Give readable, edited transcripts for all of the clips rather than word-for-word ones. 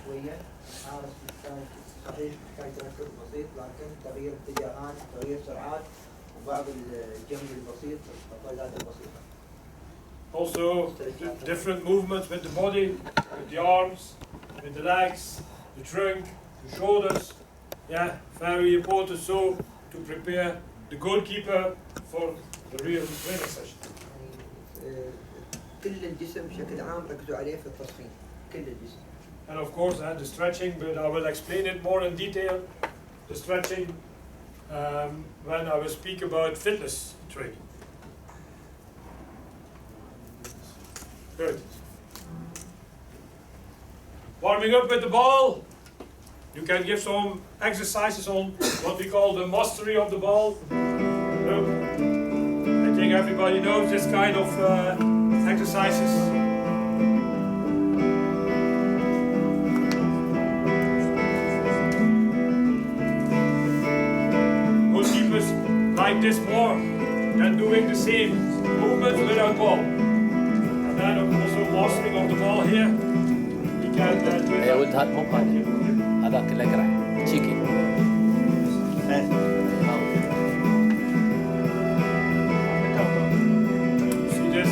شويه. الحارس محتاج صحيح محتاج تركز بسيط، لكن تغيير اتجاهات، تغيير سرعات، وبعض الجنب البسيط، التطبيقات البسيطه. Also, different movements with the body, with the arms, with the legs, the trunk, the shoulders. Yeah, very important. So to prepare the goalkeeper for the real training session. يعني كل الجسم بشكل عام ركزوا عليه في التصفيق، كل الجسم. And of course, the stretching, but I will explain it more in detail. The stretching when I will speak about fitness training. Good. Warming up with the ball. You can give some exercises on what we call the mastery of the ball. Look, I think everybody knows this kind of exercises. Goalkeepers like this more than doing the same movements without ball. And then also mastering of the ball here. We can do يا ولد هذا مو قادر هذاك الاقرع تشيكي see this.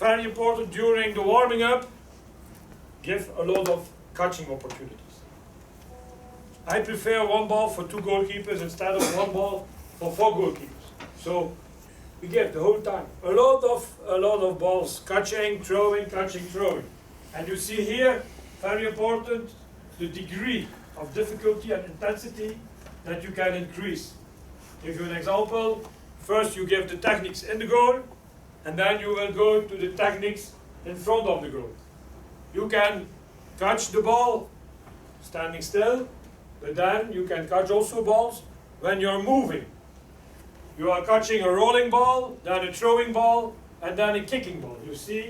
Very important during the warming up, give a lot of catching opportunities. I prefer one ball for 2 goalkeepers instead of one ball for 4 goalkeepers. So we give the whole time a lot of balls, catching, throwing, catching, throwing. And you see here, very important, the degree of difficulty and intensity that you can increase. Give you an example. First you give the techniques in the goal, and then you will go to the techniques in front of the goal. You can catch the ball standing still, but then you can catch also balls when you're moving. You are catching a rolling ball, then a throwing ball, and then a kicking ball. You see,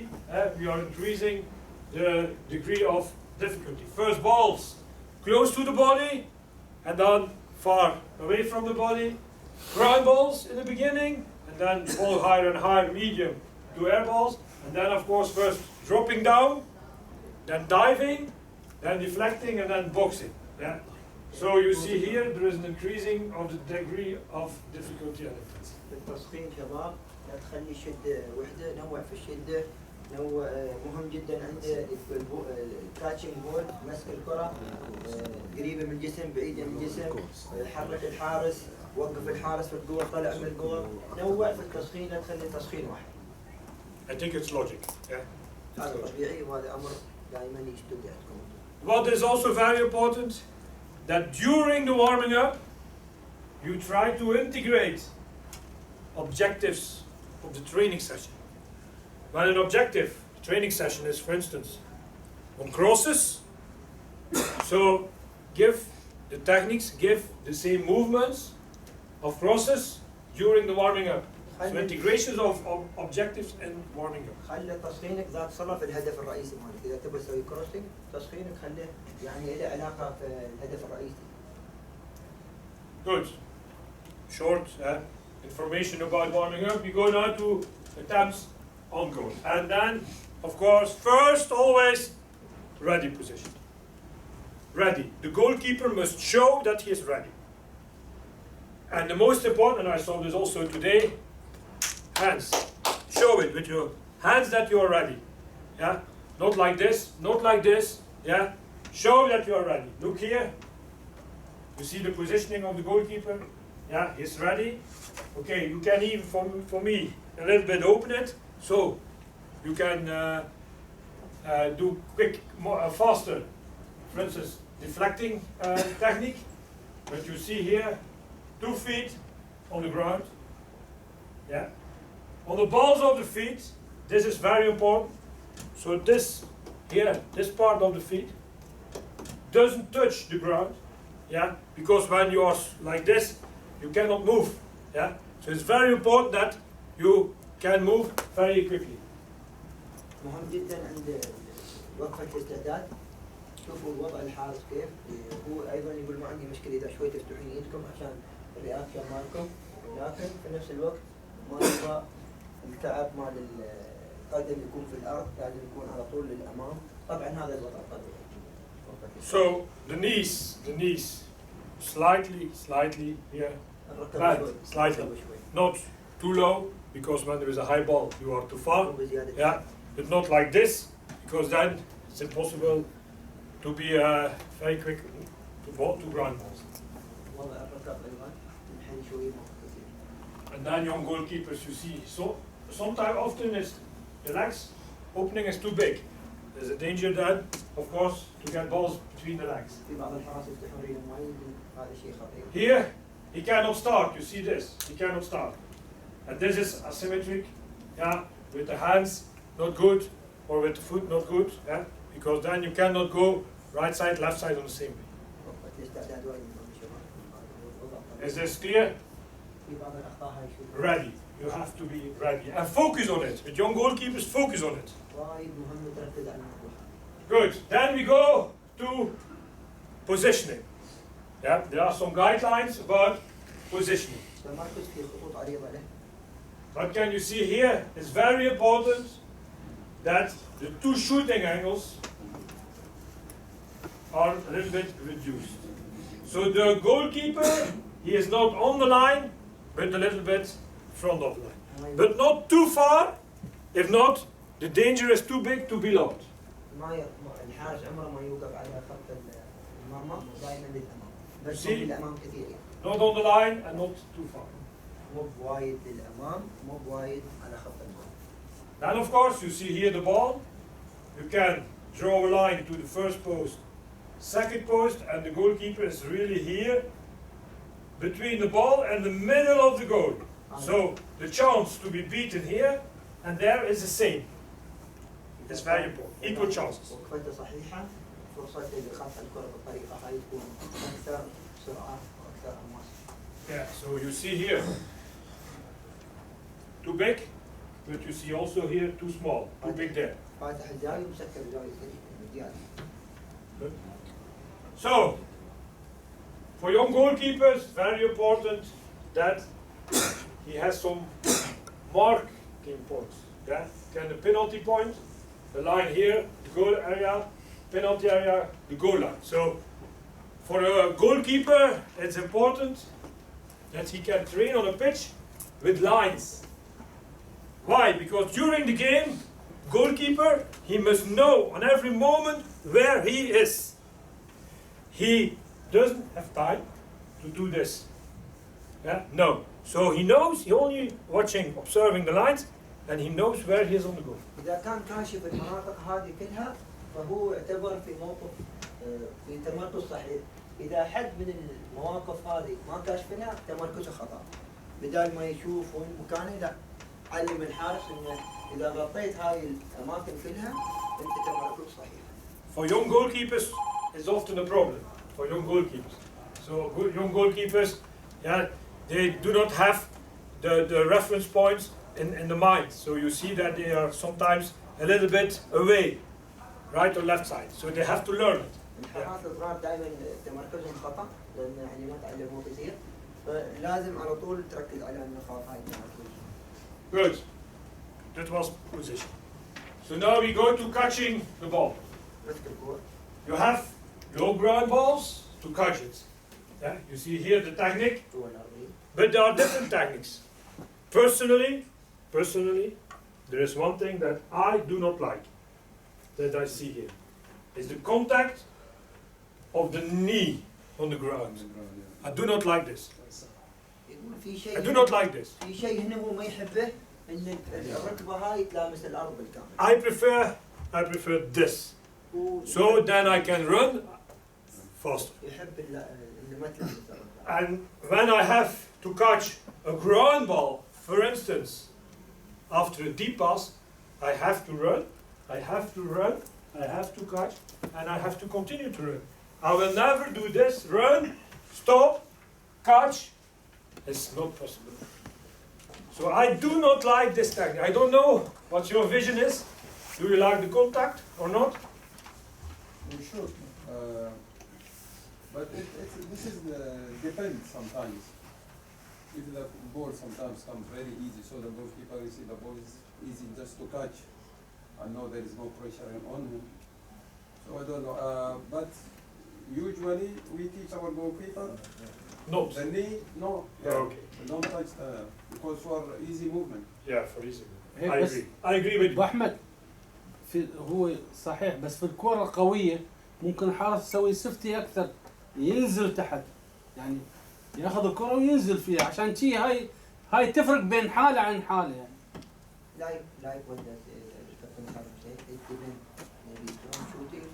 we are increasing the degree of difficulty. First balls close to the body, and then far away from the body. Ground balls in the beginning, and then ball higher and higher, medium to air balls. And then of course first dropping down, then diving, then deflecting, and then boxing. Yeah. So you see here there is an increasing of the degree of difficulty and intensity. بالتصفيق شباب لا تخلي الشده وحده، نوع في الشده، نوع مهم جدا عنده الكاتشنج بول، مسك الكره قريبه من الجسم بعيده من الجسم، حرك الحارس، وقف الحارس في الجول، طلع من الجول، نوع في التسخين، لا تخلي تسخين واحد. I think it's logic. Yeah. هذا طبيعي وهذا امر دائما يشتد عندكم. What is also very important, that during the warming up, you try to integrate objectives of the training session. When an objective training session is, for instance, on crosses, so give the techniques, give the same movements of crosses during the warming up. So integration of objectives and warming up. خلي تسخينك ذات صلة في الهدف الرئيسي مالك، إذا تبغى تسوي كروسنج تسخينك خليه يعني له علاقة في الهدف الرئيسي. Good. Short information about warming up. We go now to attempts on goal. And then, of course, first always ready position. Ready. The goalkeeper must show that he is ready. And the most important, and I saw this also today, hands. Show it with your hands that you are ready. Yeah? Not like this, not like this. Yeah? Show that you are ready. Look here. You see the positioning of the goalkeeper? Yeah, he's ready. Okay, you can even, for me, a little bit open it. So, you can do quick, more, faster. For instance, deflecting technique. But you see here, 2 feet on the ground. Yeah. On the balls of the feet, this is very important. So this here, this part of the feet doesn't touch the ground. Yeah, because when you are like this, you cannot move. Yeah, so it's very important that you can move very quickly. مهم جدا عند وقفة الاستعداد شوفوا وضع الحارس كيف. هو ايضا يقول ما عندي مشكله اذا شوي تفتحون ايدكم عشان الرياكشن مالكم، لكن في نفس الوقت ما يبغى التعب مال القدم يكون في الارض، لازم يكون على طول للامام. طبعا هذا الوضع الطبيعي. So the knees, slightly here, الركبة right, شوي. slightly, الركبة شوي. not too low because when there is a high ball you are too far. مو بزيادة. Yeah, but not like this because then it's impossible to be very quick to ground balls. وضع الركب ايضا نحن شوي مو كثير. And then young goalkeepers you see, so sometimes often is the legs opening is too big. There's a danger then, of course, to get balls between the legs. في بعض الحراس يفتحون رجلهم وايد، هذا شيء خطير. Here, he cannot start. You see this? He cannot start. And this is asymmetric, yeah, with the hands not good, or with the foot not good, yeah, because then you cannot go right side, left side on the same way. وقت الاستعداد وايد مهم شباب. هذا هو الوضع الطبيعي. Is this clear? في بعض الاخطاء هاي شوف Ready. You have to be ready. And focus on it. With young goalkeepers, focus on it. وايد مهم تركز على الموضوع. Good. Then we go to positioning. Yeah, there are some guidelines about positioning. تمركز في خطوط عريضه له. What can you see here? It's very important that the two shooting angles are a little bit reduced. So the goalkeeper, he is not on the line, but a little bit front of the line. But not too far, if not, the danger is too big to be lost. الحارس عمره ما يوقف على خط المرمى، دائما للامام. بس See? مو للامام كثير يعني. Not on the line and not too far. مو بوايد للامام، مو بوايد على خط المرمى. Then of course you see here the ball. You can draw a line to the first post, second post, and the goalkeeper is really here between the ball and the middle of the goal. So the chance to be beaten here and there is the same. It's very important. Equal chances. وقفته صحيحه، فرصه لخط الكره بالطريقه هاي تكون اكثر سرعه واكثر حماس. Yeah, so you see here too big, but you see also here too small, too big there. فاتح الزاويه ومسكر الزاويه زياده. So, for young goalkeepers, very important that he has some marking points. Yeah, can the penalty point, the line here, the goal area, penalty area, the goal line. So, for a goalkeeper, it's important that he can train on a pitch with lines. Why? Because during the game, goalkeeper, he must know on every moment where he is. He doesn't have time to do this. Yeah? No. So he knows, he only watching, observing the lines, and he knows where he is on the goal. إذا كان كاشف المناطق هذه كلها فهو يعتبر في موقف في تمركز صحيح. إذا حد من المواقف هذه ما كاشفنها تمركزه خطأ. بدال ما يشوف وين مكانه لا، علم الحارس إنه إذا غطيت هاي الأماكن كلها أنت تمركز صحيح. For young goalkeepers, it's often a problem. For young goalkeepers. So young goalkeepers, yeah, they do not have the reference points in the mind. So you see that they are sometimes a little bit away, right or left side. So they have to learn it. الحراس الصغار دائما تمركزهم خطأ لأن يعني ما تعلموا كثير، فلازم على طول تركز على النقاط هاي التمركز. Good. That was position. So now we go to catching the ball. مسك الكورة. You have low ground balls to catch it. Yeah, you see here the technique, جوا الأرضية. but there are different techniques. Personally, there is one thing that I do not like, that I see here, is the contact of the knee on the ground. I do not like this. يقول في شيء. I do not like this. في شيء هنا هو ما يحبه ان الركبه هاي تلامس الارض بالكامل. I prefer this. So then I can run faster. يحب اللي ما تلامس الركبه. And when I have to catch a ground ball, for instance, after a deep pass, I have to run, I have to catch, and I have to continue to run. I will never do this, run, stop, catch. It's not possible. So I do not like this technique. I don't know what your vision is. Do you like the contact or not? But this is depends sometimes. If the ball sometimes comes very easy, so the goalkeeper you see the ball is easy just to catch. I know there is no pressure on him. So I don't know. But usually we teach our goalkeeper No. the knee, no. Okay. Don't touch the, because for easy movement. Yeah, for easy. Hey, I بس- agree. I agree with ابو احمد في هو صحيح بس في الكرة القوية ممكن الحارس يسوي سفتي اكثر ينزل تحت يعني ياخذ الكرة وينزل فيها عشان شي هاي تفرق بين حالة عن حالة يعني. Like what that Captain Khalid said, it depends maybe strong shooting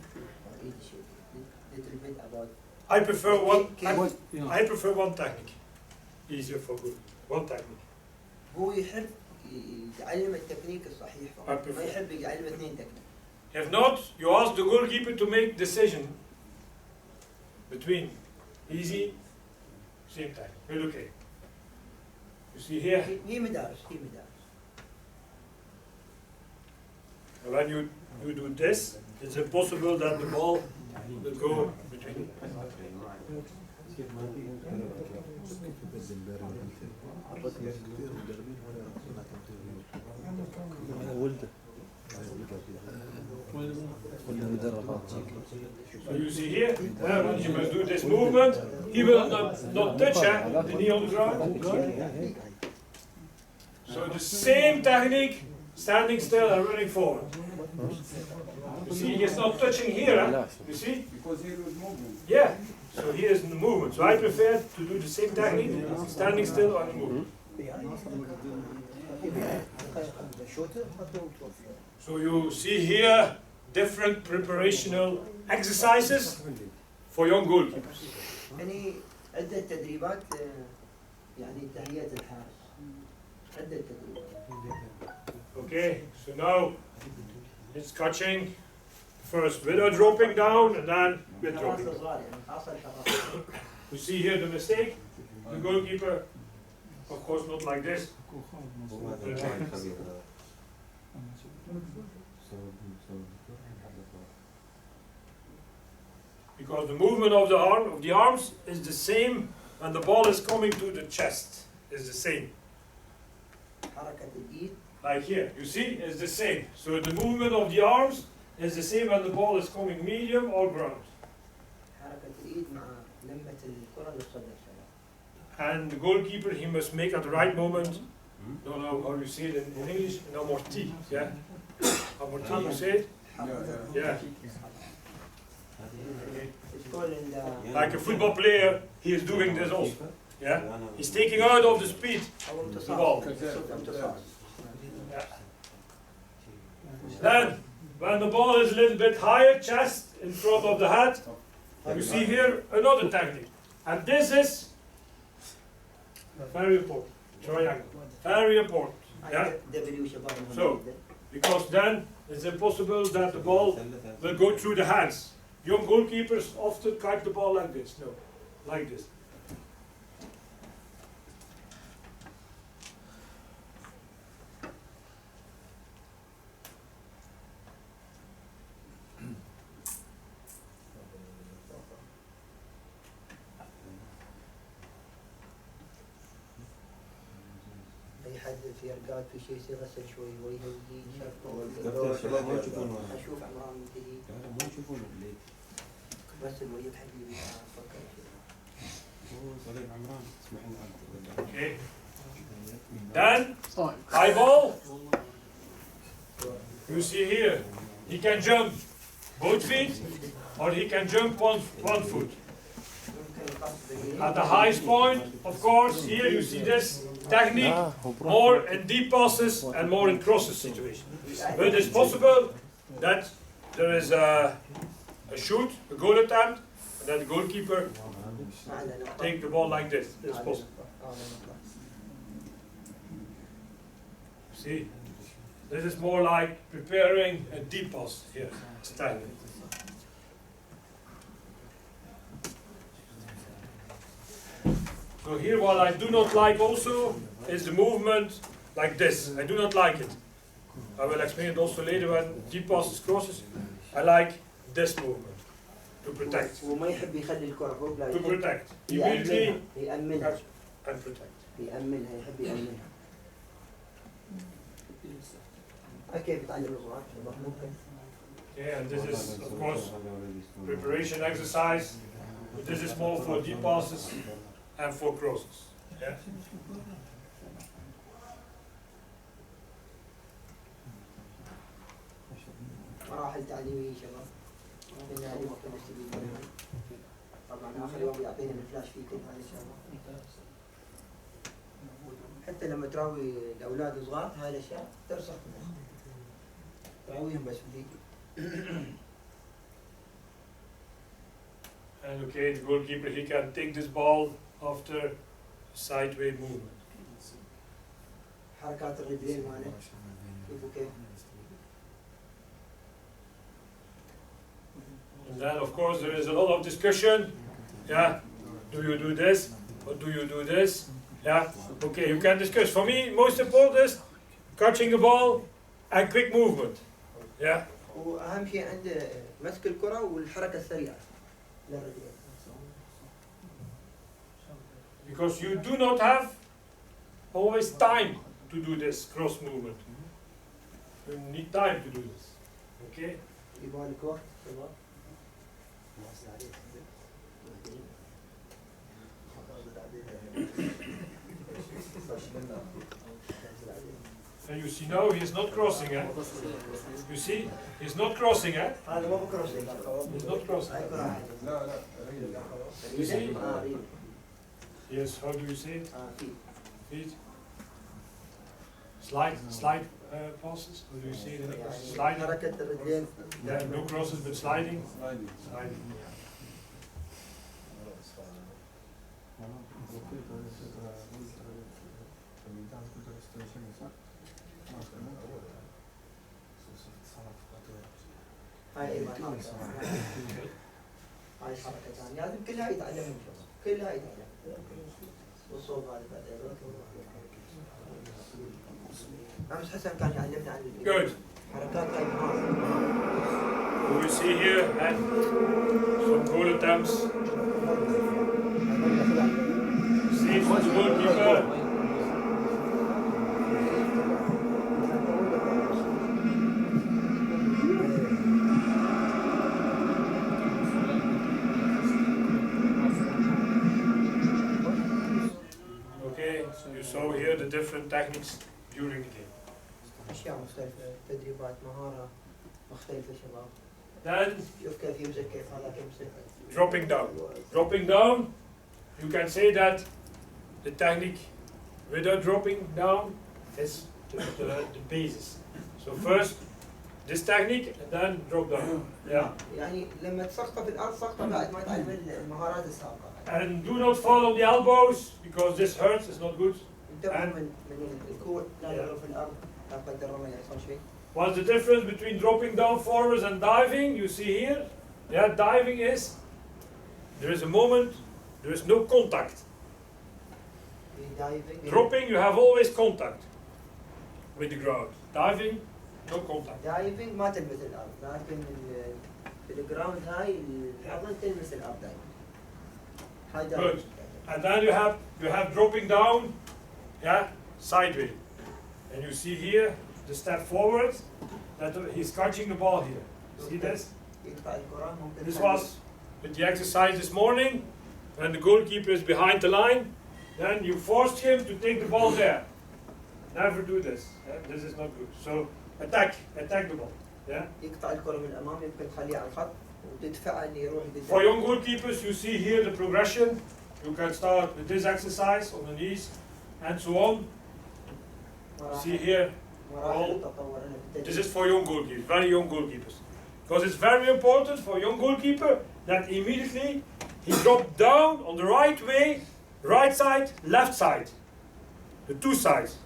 or easy shooting. Little bit about. I prefer one. What- you know. I prefer one technique. Easier for good. One technique. هو يحب يتعلم التكنيك الصحيح فقط، I prefer- ما يحب يتعلم اثنين تكنيك. If not, you ask the goalkeeper to make decision between easy, same time. Well, okay. You see here, هي مدارس، هي مدارس. when you do this, it's impossible that the ball will go between. ولده So you see here, when you must do this movement, he will not touch the knee on the ground. So the same technique, standing still and running forward. You see, he's not touching here, huh? You see? Because here is movement. Yeah. So here is the movement. So I prefer to do the same technique, standing still or moving. So you see here different preparational exercises for young goalkeepers. يعني عدة تدريبات يعني تهيئة الحارس. عدة تدريبات. Okay, so now it's catching first without dropping down and then with dropping. حراس صغار يعني حاصل حراس. You see here the mistake. The goalkeeper, of course, not like this. Because the movement of the arms is the same when the ball is coming to the chest. Is the same. حركة الإيد Like here, you see, it's the same. So the movement of the arms is the same when the ball is coming medium or ground. حركة الإيد مع لمة الكرة للصدر. And the goalkeeper, he must make at the right moment. Don't know how you say it in English. An amorti, yeah. Amorti, you say it? Yeah. It's called in the Like a football player, he is doing this also. Yeah. He's taking out of the speed. أو The امتصاص. ball. صوت امتصاص. Yeah. Then, when the ball is a little bit higher, chest in front of the head, you see here another technique. And this is very important. Triangle. Very important. Yeah. دبليو شباب مهم So, جدا. because then it's impossible that the ball will go through the hands. Young goalkeepers often catch the ball like this. No, like this. أي حد في أرقاد في شيء يصير غسل شوي وجهه ويجي دكتور الشباب ما يشوفونه. أشوف عمران منتهي ما يشوفونه الليل غسل وجهك حبيبي فكر هو صليب عمران اسمح لنا Okay. Then high ball. You see here, he can jump both feet, or he can jump one foot. ممكن يقص At the highest point, of course, here you see this technique more in deep passes and more in crosses situation. But it's possible that there is a shoot, a goal attempt, and then the goalkeeper ما عندنا نقطة. take the ball like this. It's possible. See, this is more like preparing a deep pass here. Standing. So here, what I do not like also is the movement like this. I do not like it. I will explain it also later when deep passes crosses. I like this movement. to protect. وما يحب يخلي الكرة فوق، لا To يحب protect. Immediately يأمنها catch and protect. يأمنها يحب يأمنها. كيف تعلم الصغار؟ ممكن. Okay, and this is of course preparation exercise. But this is more for deep passes and for crosses. Yeah. مراحل تعليمية شباب. ممكن نعلم وقت الاستبدال. طبعا آخر يوم يعطينا الفلاش فيه كل هذه الأشياء. حتى لما تراوي الأولاد صغار هاي الأشياء ترسخ في المخ. تراويهم بس بالفيديو. And okay, the goalkeeper, he can take this ball after sideway movement. حركات الرجلين ماله. شوفوا كيف. And then of course there is a lot of discussion. Yeah, do you do this or do you do this? Yeah, okay, you can discuss. For me, most important is catching the ball and quick movement. Yeah, وأهم شيء عنده مسك الكرة والحركة السريعة للرجلين. because you do not have always time to do this cross movement. You need time to do this. Okay. يبغى لك وقت شباب. And you see now he is not crossing, eh? You see, he's not crossing, eh? هذا مو بكروسنج. He's not crossing. هاي كرة عادية. لا لا ريل. You see? ريل. Yes. How do you say it? فيد. Feet. Slide passes. How do you say it in English? يعني Sliding. حركة الرجلين. Yeah, no crosses but sliding. Sliding. Sliding. هاي إيمان. هاي الحركة ثانية لازم كلها يتعلمون شباب. كلها يتعلم. والصوب هذا بعدين. أمس حسن كان يعلمنا عن Good. حركات هاي المهارة. We see here and some goal attempts. See from the goalkeeper. Okay, you saw here the different techniques during the game. أشياء مختلفة، تدريبات مهارة مختلفة شباب. Then شوف كيف يمسك كيف هذا كيف يمسك. dropping down. Dropping down, you can say that the technique without dropping down is the basis. So first this technique and then drop down. Yeah. يعني لما تسقط في الأرض سقطة بعد ما تعلم المهارات السابقة. And do not fall on the elbows because this hurts, it's not good. انتبه من الكوع لا يضرب في الأرض لا قدر الله يحصل شيء. What's the difference between dropping down forwards and diving? You see here. Yeah, diving is there is a moment, there is no contact. Dropping, you have always contact with the ground. Diving, no contact. دايفنج ما تلمس الأرض، لكن في الجراوند هاي الحضن تلمس الأرض دايما. هاي Good. دايفنج. And then you have dropping down, yeah, sideways. And you see here the step forward that he's catching the ball here. See this? يقطع الكرة ممكن. This was with the exercise this morning. When the goalkeeper is behind the line, then you forced him to take the ball there. Never do this. Yeah? This is not good. So attack the ball. Yeah. يقطع الكرة من الأمام يمكن تخليه على الخط وتدفعه إنه يروح For قدام. young goalkeepers, you see here the progression. You can start with this exercise on the knees and so on. See here. مراحل التطور هنا في This التدريب. is for young goalkeepers, very young goalkeepers. Because it's very important for young goalkeeper that immediately he drop down on the right way, right side, left side. The two sides.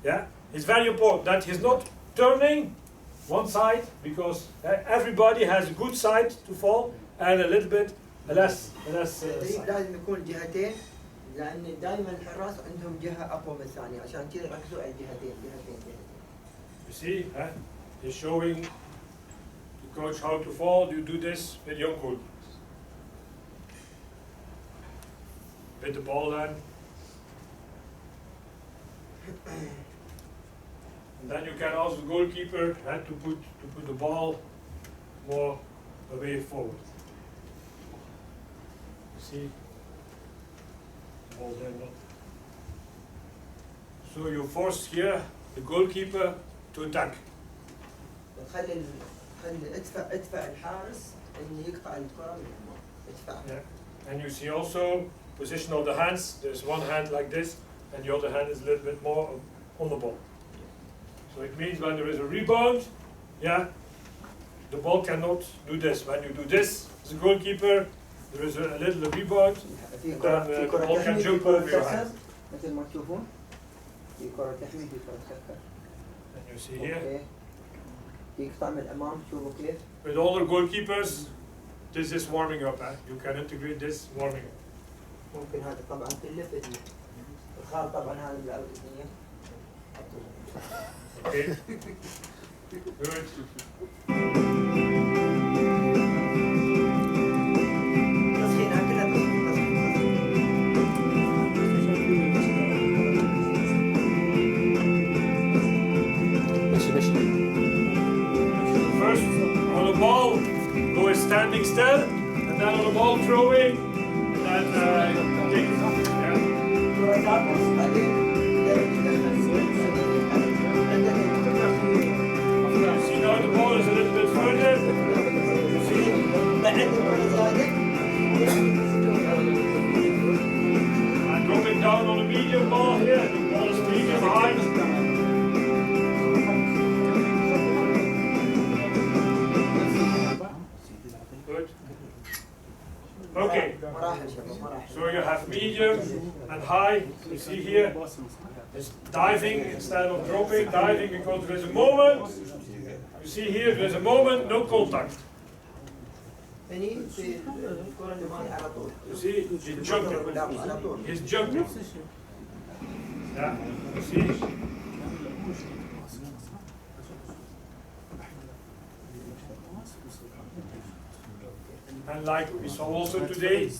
Yeah? It's very important that he's not turning one side because everybody has a good side to fall and a little bit less التدريب side. لازم يكون جهتين لأن دائما الحراس عندهم جهة أقوى من الثانية عشان كذا يركزوا على جهتين. You see, he's showing the coach how to fall. You do this with young goalkeepers. with the ball then. And then you can ask the goalkeeper to put the ball more away forward. You see? Ball there not. So you force here the goalkeeper to attack. خلي ادفع الحارس انه يقطع الكرة من الأمام. ادفع. Yeah. And you see also position of the hands. There's one hand like this, and the other hand is a little bit more on the ball. So it means when there is a rebound, yeah, the ball cannot do this. When you do this, as a goalkeeper, there is a little rebound, في and كرة then في the كرة ball تحمي can في jump كرة over your تكسر hand. مثل ما تشوفون. في كرة تحمي في كرة تكسر. And you see here, اوكي. يقطع من الأمام شوفوا كيف. with all the goalkeepers, this is warming up. You can integrate this warming up. ممكن هذا طبعا كله في الخال طبعا هذا بيلعب الدنيا. Okay. Good. تسخينها كلها First, on the ball, go standing still, and then on the ball throwing, and then kick. Yeah. كرة تعبس بعدين You see now the ball is a little bit further. You see? بعد الكرة زادت. I'm dropping down on a medium ball here. The ball is medium high. Good. Okay. مراحل شباب مراحل. So you have medium and high. You see here, it's diving instead of dropping. Diving because there is a moment. You see here, there is a moment, no contact. هني في الكرة اللي مالي على طول. You see, he's jumping. على طول. He's jumping. Yeah. You see. And like we saw also today,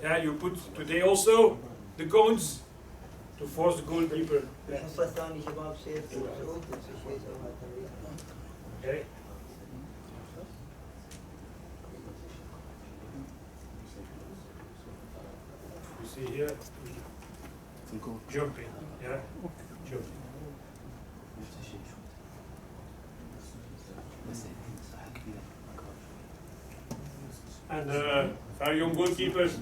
yeah, you put today also the cones to force the goalkeeper. الحصة الثانية شباب سيف وسعود نفس الشيء سووا هالتمرين. Okay. You see here, jumping, yeah, jumping. And very young goalkeepers,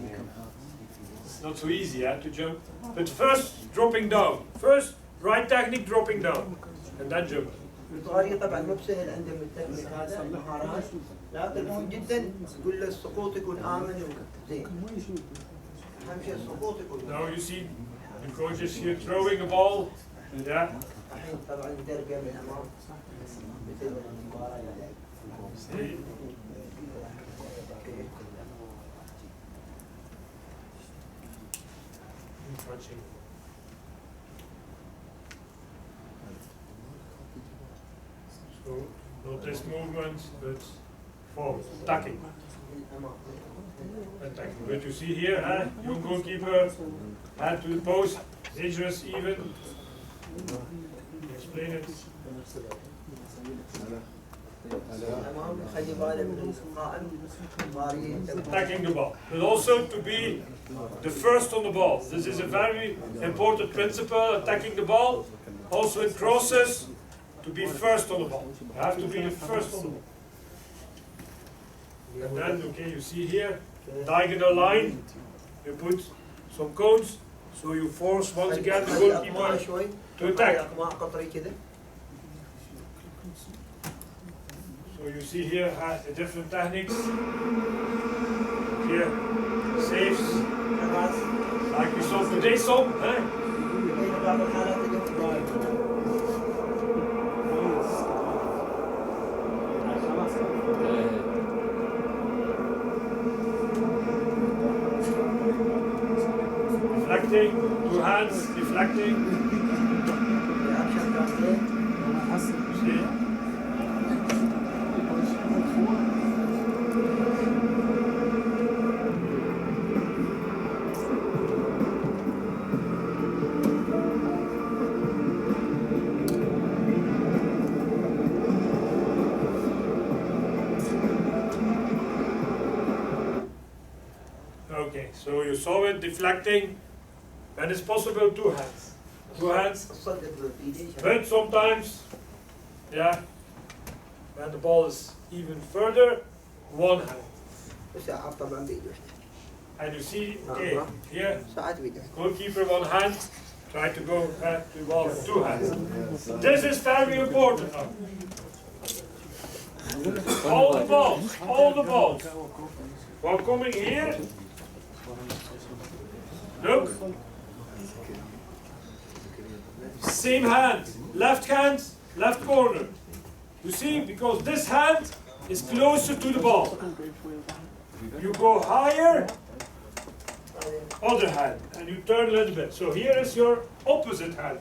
it's not so easy to jump. But first, dropping down. First, right technique, dropping down. And then jump. البخاري طبعا مو بسهل عندهم التكنيك هذا المهارات لكن مهم جدا تقول له السقوط يكون امن وزين. اهم شيء السقوط يكون. Now you see the coach is here throwing a ball. Yeah. الحين طبعا دربيه من الامام مثل المباراه يعني. See? Touching. So not this movement, but forward, attacking. Attacking. But you see here, young goalkeeper, hand to the post, dangerous even. Explain it. الامام خلي باله من القائم الباريين. Attacking the ball, but also to be the first on the ball. This is a very important principle, attacking the ball. Also in crosses, to be first on the ball. You have to be the first on the ball. And then, okay, you see here, diagonal line, you put some cones, so you force once again the goalkeeper شوي. to attack. اقماع قطري كذا. So you see here the different techniques. Here, saves, خلاص. like we saw today some, هنا بعض الحالات اليوم. deflecting, two hands, deflecting. الأكشن كان زين. You see? saw it deflecting. When it's possible, two hands. Two hands. تصدق بايدين But sometimes, yeah, when the ball is even further, one hand. وساعات طبعا بايد واحده. And you see, okay, here, ساعات بايد واحده. goalkeeper one hand, try to go back to the ball with two hands. This is very important now. All the balls, while coming here, look, same hand, left corner. You see, because this hand is closer to the ball. You go higher, other hand, and you turn a little bit. So here is your opposite hand.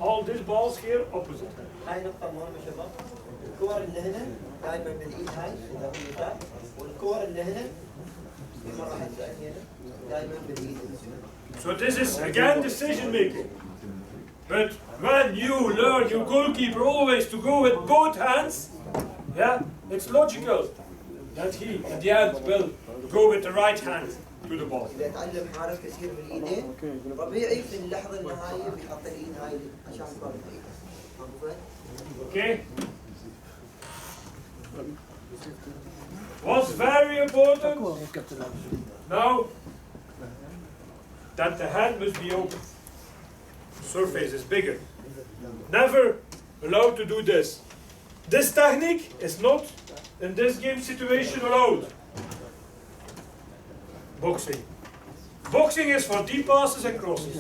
All these balls here, opposite hand. هاي نقطة مهمة شباب. الكور اللي هنا دائما بالايد هاي اذا هو يسار، والكور اللي هنا في مرة هتسألني هنا دائما بالايد. So this is again decision making. But when you learn your goalkeeper always to go with both hands, yeah, it's logical that he at the end will go with the right hand to the ball. إذا تعلم حارس كثير بالايدين طبيعي في اللحظة النهائية بيحط الايد هاي عشان الكرة بالايد. Okay? What's very important now that the hand must be open. Surface is bigger. Never allowed to do this. This technique is not in this game situation allowed. Boxing. Boxing is for deep passes and crosses.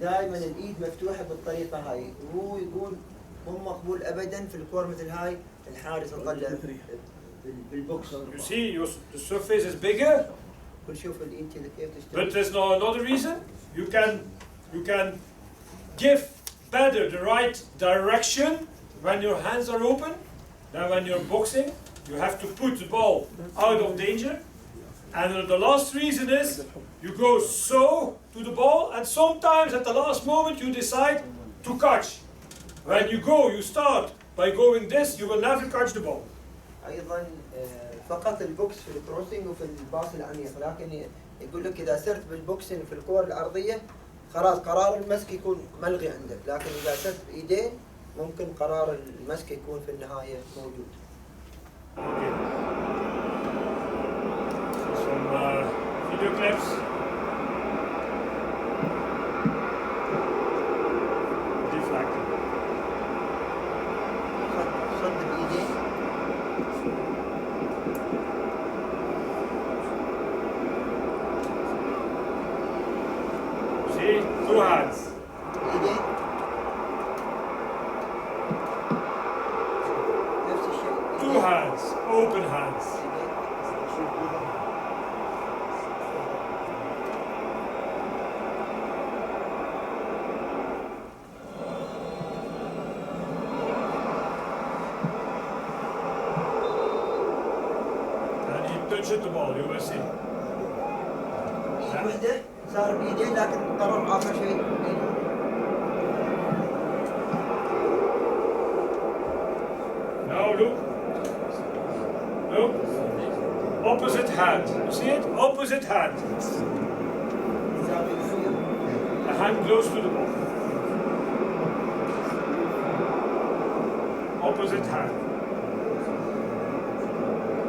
دائما الايد مفتوحة بالطريقة هاي، وهو يقول مو مقبول ابدا في الكور مثل هاي الحارس يطلع بالبوكس. You see, the surface is bigger, ونشوف الايد كذا كيف but تشتغل. there's no another reason. You can give better the right direction when your hands are open than when you're boxing. You have to put the ball out of danger. And the last reason is you go so to the ball, and sometimes at the last moment you decide to catch. When you go, you start by going this, you will never catch the ball. ايضا فقط البوكس في الكروسنج وفي الباص العميق، لكن يقول لك اذا سرت بالبوكسنج في الكور العرضيه خلاص قرار المسك يكون ملغي عندك، لكن اذا سرت بايدين ممكن قرار المسك يكون في النهايه موجود. Okay. Some video clips. Deflecting. صد بايدين. See, two hands. بايدين. نفس الشيء. Two hands, open hands. And he touches the ball, you will see. ايد وحده صار بايدين لكن قرر اخر شيء بيدين. Now look. Look. Opposite hand. You see it? Opposite hand. زاوية شوية. The hand close to the ball. Opposite hand.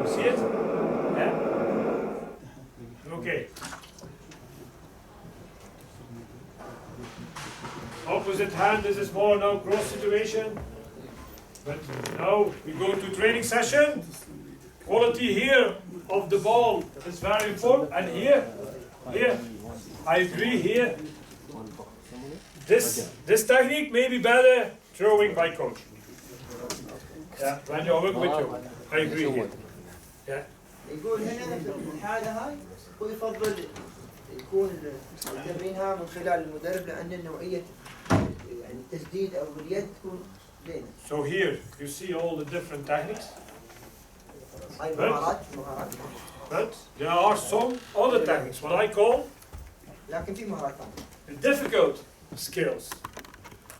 You see it? Yeah? Okay. Opposite hand, this is more now cross situation. But now we go to training session. Quality here of the ball is very important. And here, I agree here. This technique may be better throwing by coach. Yeah, when you're working with you. I agree here. Yeah. يقول هنا في الحالة هاي هو يفضل يكون التمرينها من خلال المدرب لأن نوعية يعني التسديد أو اليد تكون زينة. So here you see all the different techniques. هاي مهارات. But there are some other techniques, what I call لكن في مهارات ثانية. the difficult skills.